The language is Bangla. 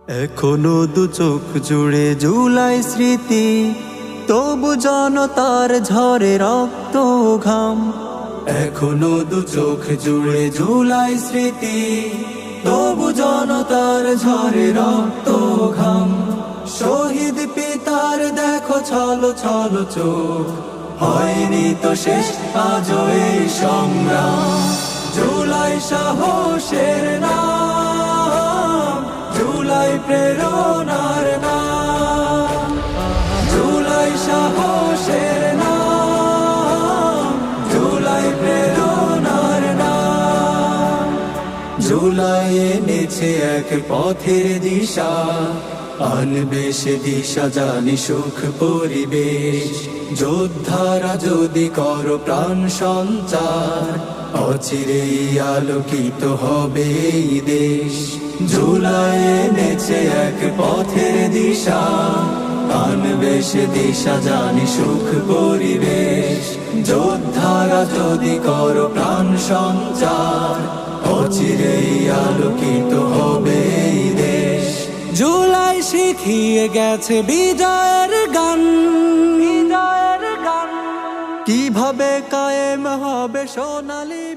এখনো দু চোখ জুড়ে জুলাই স্মৃতি, তবু জনতার ঝরে রক্ত ঘাম। এখনো দু চোখ জুড়ে জুলাই স্মৃতি, তবু জনতার ঝরে রক্ত ঘাম। শহীদ পিতার দেখো ছলো ছলো চোখ, হয়নি তো শেষ আজও এই সংগ্রাম। জুলাই সাহসের নাম, জুলাই প্রেরণার নাম, জুলাই সাহসের নাম, জুলাই প্রেরণার নাম। জুলাই এনেছে এক পথের দিশা, আনবে সে দিশা জানি সুখ পরিবেশ। যোদ্ধারা যদি করো প্রাণ সঞ্চার, অচিরেই আলোকিত হবে এই দেশ। জুলাই এনেছে এক পথের দিশা, আনবে সে দিশা জানি সুখ পরিবেশ। যোদ্ধারা যদি করো প্রাণ সঞ্চার, অচিরেই আলোকিত হবে এই দেশ। জুলাই শিখিয়ে গেছে বিজয়ের গান, বিজয়ের গান। কিভাবে কায়েম হবে সোনালী